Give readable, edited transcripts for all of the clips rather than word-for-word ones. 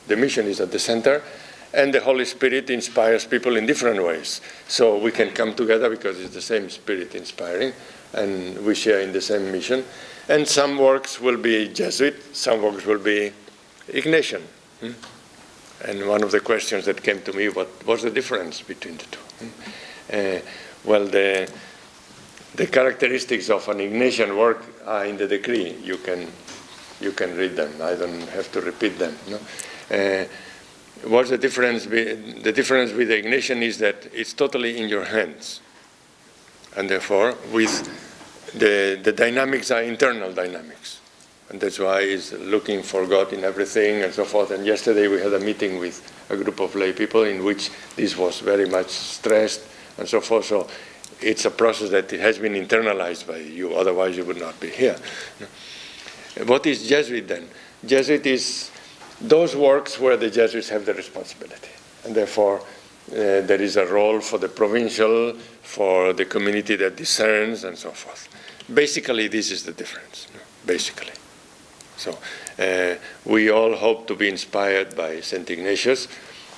The mission is at the center, and the Holy Spirit inspires people in different ways. So we can come together because it's the same Spirit inspiring, and we share in the same mission. And some works will be Jesuit, some works will be Ignatian. And one of the questions that came to me, what was the difference between the two? Well, the characteristics of an Ignatian work are in the decree. You can read them. I don't have to repeat them. No? What's the difference? The difference with the Ignatian is that it's totally in your hands. And therefore, with the dynamics are internal dynamics. And that's why it's looking for God in everything and so forth. And yesterday we had a meeting with a group of lay people in which this was very much stressed and so forth. So it's a process that has been internalized by you, otherwise you would not be here. What is Jesuit then? Jesuit is those works where the Jesuits have the responsibility. And therefore, there is a role for the provincial, for the community that discerns, and so forth. Basically, this is the difference, basically. So we all hope to be inspired by St. Ignatius,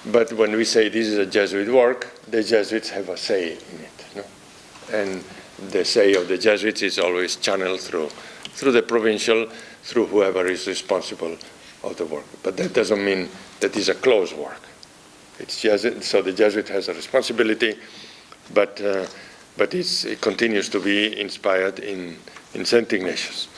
but when we say this is a Jesuit work, the Jesuits have a say in it. No? And the say of the Jesuits is always channeled through the provincial, through whoever is responsible of the work. But that doesn't mean that it's a closed work. It's Jesuit, so the Jesuit has a responsibility, but it continues to be inspired in St. Ignatius.